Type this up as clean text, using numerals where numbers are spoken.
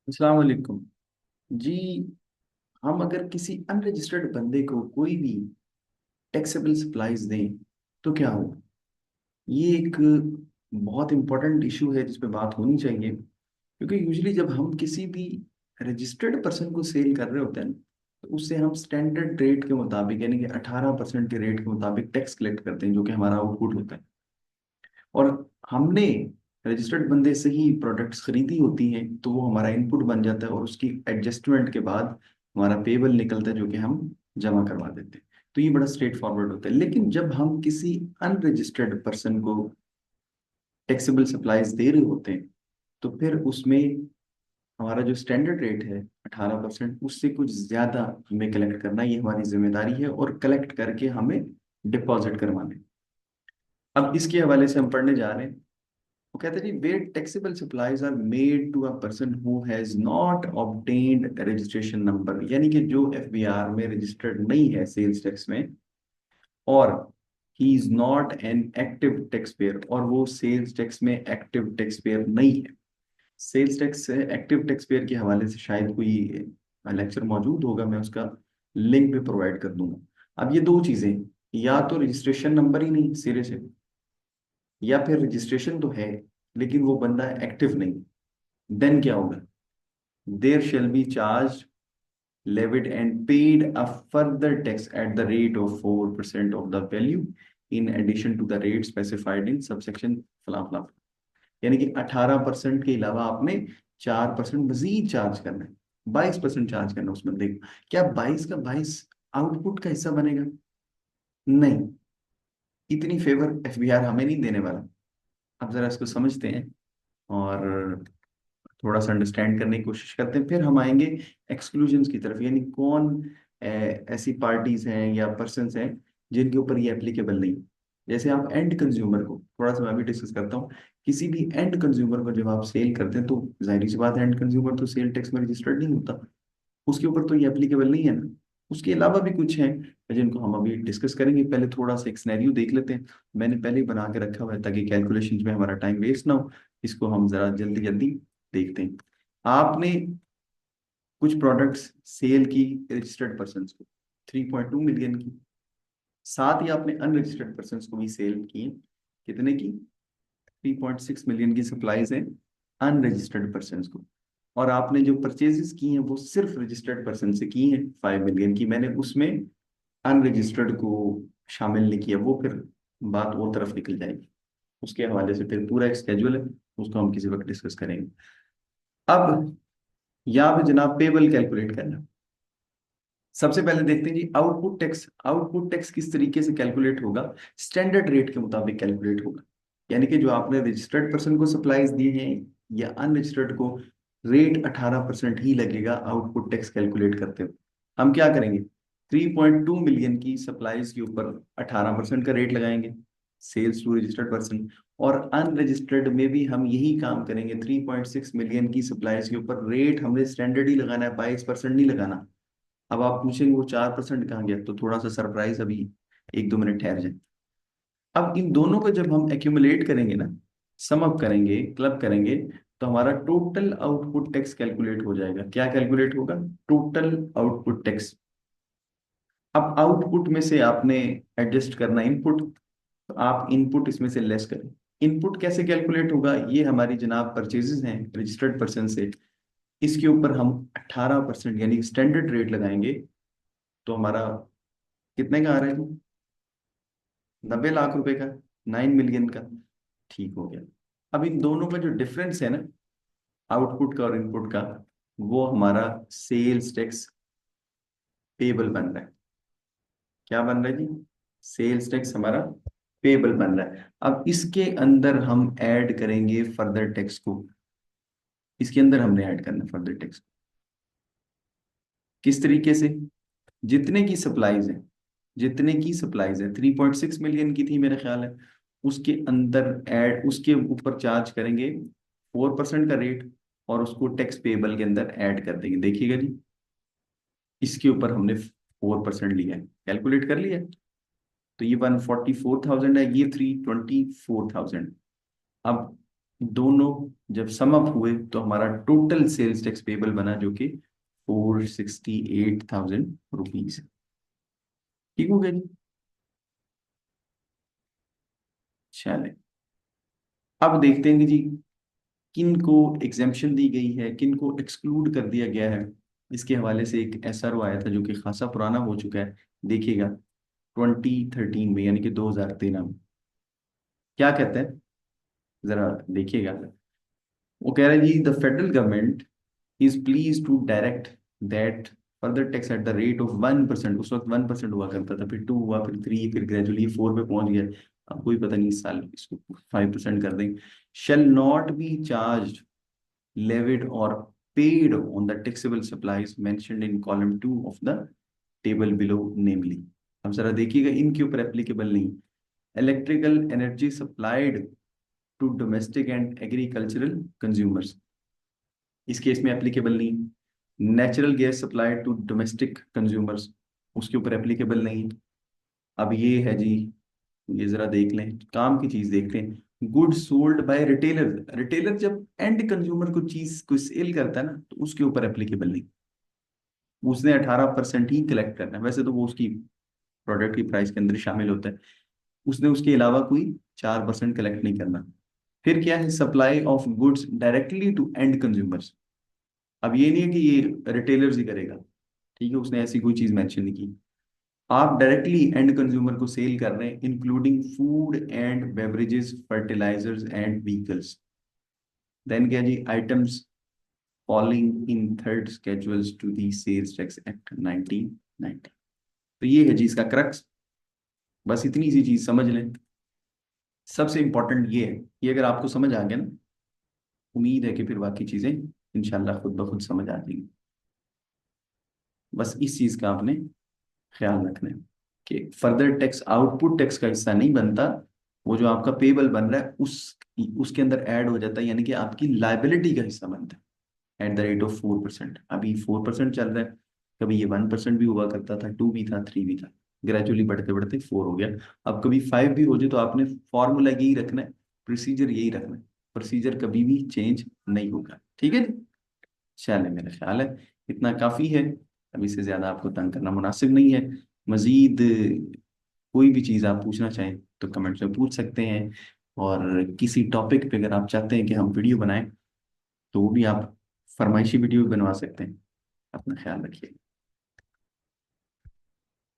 अस्सलाम वालेकुम जी। हम अगर किसी अनरजिस्टर्ड बंदे को कोई भी टैक्सेबल सप्लाईज दें तो क्या हो। ये एक बहुत इंपॉर्टेंट इशू है जिस पे बात होनी चाहिए, क्योंकि यूजुअली जब हम किसी भी रजिस्टर्ड पर्सन को सेल कर रहे होते हैं तो उससे हम स्टैंडर्ड रेट के मुताबिक यानी कि 18% के रेट के मुताबिक टैक्स कलेक्ट करते हैं, जो कि हमारा आउटपुट होता है। और हमने रजिस्टर्ड बंदे से ही प्रोडक्ट्स खरीदी होती हैं तो वो हमारा इनपुट बन जाता है, और उसकी एडजस्टमेंट के बाद हमारा पेबल निकलता है जो कि हम जमा करवा देते हैं। तो ये बड़ा स्ट्रेट फॉरवर्ड होता है। लेकिन जब हम किसी अनरजिस्टर्ड पर्सन को टैक्सेबल सप्लाईज दे रहे होते हैं तो फिर उसमें हमारा जो स्टैंडर्ड रेट है 18%, उससे कुछ ज्यादा हमें कलेक्ट करना, ये हमारी जिम्मेदारी है, और कलेक्ट करके हमें डिपॉजिट करवाने। अब इसके हवाले से हम पढ़ने जा रहे हैं। वो कहते हैं जी, where taxable supplies are made to a person who has not obtained registration number, यानी कि जो एफबीआर में रजिस्टर्ड नहीं है सेल्स टैक्स में, और he is not an active tax payer, और वो सेल्स टैक्स में एक्टिव टैक्स पेयर नहीं है। Sales tax active tax payer के हवाले से शायद कोई लेक्चर मौजूद होगा, मैं उसका लिंक भी प्रोवाइड कर दूंगा। अब ये दो चीजें, या तो रजिस्ट्रेशन नंबर ही नहीं सिरे से, या फिर रजिस्ट्रेशन तो है लेकिन वो बंदा एक्टिव नहीं, देन क्या होगा? There shall be charge levied and paid a further tax at the rate of 4% of the value in addition to the rate specified in subsection फला फला। यानी कि 18% के अलावा आपने 4% मजीद चार्ज करना है, 22% चार्ज करना है उस बंदे को। क्या 22 का 22 आउटपुट का हिस्सा बनेगा? नहीं, इतनी फेवर एफबीआर हमें नहीं देने वाला। अब जरा इसको समझते हैं और थोड़ा सा अंडरस्टैंड करने की कोशिश करते हैं, फिर हम आएंगे एक्सक्लूजन्स की तरफ, यानी कौन ऐसी पार्टीज हैं या पर्सन्स हैं जिनके ऊपर ये एप्लीकेबल नहीं। जैसे आप एंड कंज्यूमर को, थोड़ा सा मैं भी डिस्कस करता हूँ। किसी भी एंड कंज्यूमर को जब आप सेल करते हैं तो जाहिर सी बात है, एंड कंज्यूमर तो सेल टैक्स में रजिस्टर्ड नहीं होता, उसके ऊपर तो ये एप्लीकेबल नहीं है ना। उसके अलावा भी कुछ हैं जिनको हम अभी डिस्कस करेंगे। पहले थोड़ा सा एक सिनेरियो देख लेते हैं। मैंने पहले ही बना के रखा हुआ है ताकि कैलकुलेशन में हमारा टाइम वेस्ट ना हो। इसको हम जरा जल्दी जल्दी देखते हैं। आपने कुछ प्रोडक्ट्स सेल की रजिस्टर्ड पर्सन को 3.2 मिलियन की, साथ ही आपने अनरजिस्टर्ड पर्सन को भी सेल की। कितने की? 3.6 मिलियन की सप्लाईज हैं अनरजिस्टर्ड पर्सन को। और आपने जो परचेजेस की हैं वो सिर्फ रजिस्टर्ड पर्सन से की हैं 5 मिलियन की। मैंने उसमें अनरजिस्टर्ड को शामिल नहीं किया, वो फिर बात और तरफ निकल जाएगी। उसके हवाले से फिर पूरा एक स्केड्यूल है, उसको हम किसी वक्त डिस्कस करेंगे। अब यहाँ पे जनाब पेबल कैलकुलेट करना। सबसे पहले देखते हैं जी, आउटपुट टैक्स। आउटपुट टैक्स किस तरीके से कैलकुलेट होगा? स्टैंडर्ड रेट के मुताबिक कैलकुलेट होगा। यानी कि जो आपने रजिस्टर्ड पर्सन को सप्लाईज दी हैं या अनरजिस्टर्ड को, रेट 18% ही लगेगा आउटपुट टैक्स कैलकुलेट करते हुए। हम क्या करेंगे? 3.2 मिलियन की सप्लाईज के ऊपर 18% का रेट लगाएंगे, सेल्स टू रजिस्टर्ड पर्सन। और अनरजिस्टर्ड में भी हम यही काम करेंगे, 3.6 मिलियन की सप्लाईज के ऊपर रेट हमने स्टैंडर्ड ही लगाना है, 22% नहीं लगाना। अब आप पूछेंगे वो 4% कहाँ गया, तो थोड़ा सा सरप्राइज, अभी 1-2 मिनट ठहर जाए। अब इन दोनों को जब हम एक्यूमुलेट करेंगे ना, सम अप करेंगे, क्लब करेंगे, तो हमारा टोटल आउटपुट टैक्स कैलकुलेट हो जाएगा। क्या कैलकुलेट होगा? Total output tax. अब आउटपुट में से आपने एडजस्ट करना इनपुट, तो आप इनपुट इसमें से लेस करें। इनपुट कैसे कैलकुलेट होगा? ये हमारी जनाब परचेजेस हैं रजिस्टर्ड पर्सन से, इसके ऊपर हम 18% यानी स्टैंडर्ड रेट लगाएंगे। तो हमारा कितने का आ रहा है? 90 लाख रुपए का, 9 मिलियन का। ठीक हो गया। अब इन दोनों का जो डिफरेंस है ना, आउटपुट का और इनपुट का, वो हमारा सेल्स टैक्स पेबल बन रहा है। क्या बन रहा है जी? सेल्स टैक्स हमारा पेबल बन रहा है। अब इसके अंदर हम ऐड करेंगे फर्दर टैक्स को। इसके अंदर हमने ऐड करना है फर्दर टैक्स। किस तरीके से? जितने की सप्लाईज है, जितने की सप्लाईज है 3.6 मिलियन की थी मेरे ख्याल है, उसके अंदर ऐड, उसके ऊपर चार्ज करेंगे 4% का रेट, और उसको टैक्स पेबल के अंदर ऐड कर देंगे। देखिएगा जी, इसके ऊपर हमने 4% लिया है, कैलकुलेट कर लिया। तो ये 144,000 है, ये 324,000। अब दोनों जब सम अप हुए तो हमारा टोटल सेल्स टैक्स पेबल बना, जो कि 468,000 रुपीज। ठीक हो गया जी। चले, अब देखते हैं कि जी किन को एग्जेम्पशन दी गई है, किन को एक्सक्लूड कर दिया गया है। इसके हवाले से एक एसआरओ आया था जो कि खासा पुराना हो चुका है। देखिएगा 2013 में, यानी कि 2013 में क्या कहते हैं, जरा देखिएगा। वो कह रहा है जी, the federal government is please to direct that further tax at the rate of 1%, उस वक्त 1% हुआ करता था, फिर 2 हुआ, फिर 3, फिर ग्रेजुअली 4 पे पहुंच गया। अब कोई पता नहीं इस साल इसको 5% कर देंगे। Shall not be charge, levied or paid on the taxable supplies mentioned in column 2 of the table below, namely। अब जरा देखिएगा, इनके ऊपर एप्लीकेबल नहीं। Electrical energy supplied to domestic and agricultural consumers, इस केस में एप्लीकेबल नहीं। Natural gas supplied to domestic consumers, उसके ऊपर एप्लीकेबल नहीं। अब ये है जी, ये जरा देख लें, काम की चीज देखते हैं। Good sold by retailer, retailer जब एंड कंज्यूमर को चीज को सेल करता है ना, तो उसके ऊपर एप्लीकेबल नहीं। उसने 18% ही कलेक्ट करना है, वैसे तो वो उसकी प्रोडक्ट की प्राइस के अंदर शामिल होता है। उसने उसके अलावा कोई 4% कलेक्ट नहीं करना। फिर क्या है, supply of goods directly to end consumers. अब ये नहीं है कि ये रिटेलर्स ही करेगा, ठीक है, उसने ऐसी कोई चीज मेंशन नहीं की। आप डायरेक्टली एंड कंज्यूमर को सेल कर रहे हैं, including food and beverages, fertilisers and vehicles. Then क्या जी, items falling in third schedules to the sales tax act 1990। तो ये है जी इसका क्रक्स। बस इतनी सी चीज समझ लें। सबसे इंपॉर्टेंट ये है, ये अगर आपको समझ आ गया ना, उम्मीद है कि फिर बाकी चीजें इंशाल्लाह खुद ब खुद समझ आ जाएंगी। बस इस चीज का आपने ख्याल रखना है कि फर्दर टैक्स आउटपुट टैक्स का हिस्सा नहीं बनता। वो जो आपका पेबल बन रहा है उसके अंदर ऐड हो जाता है, यानी कि आपकी लाइबिलिटी का हिस्सा बनता है एट द रेट ऑफ 4%। अभी 4% चल रहा है, कभी ये 1% भी हुआ करता था, 2 भी था, 3 भी था, ग्रेजुअली बढ़ते बढ़ते 4 हो गया। अब कभी 5 भी हो जाए तो आपने फॉर्मूला यही रखना है, प्रोसीजर यही रखना है। प्रोसीजर कभी भी चेंज नहीं होगा, ठीक है। चले, मेरा ख्याल है इतना काफी है। अब इससे ज्यादा आपको तंग करना मुनासिब नहीं है। मजीद कोई भी चीज़ आप पूछना चाहें तो कमेंट्स में पूछ सकते हैं। और किसी टॉपिक पे अगर आप चाहते हैं कि हम वीडियो बनाएं, तो वो भी आप फरमाइशी वीडियो भी बनवा सकते हैं। अपना ख्याल रखिए।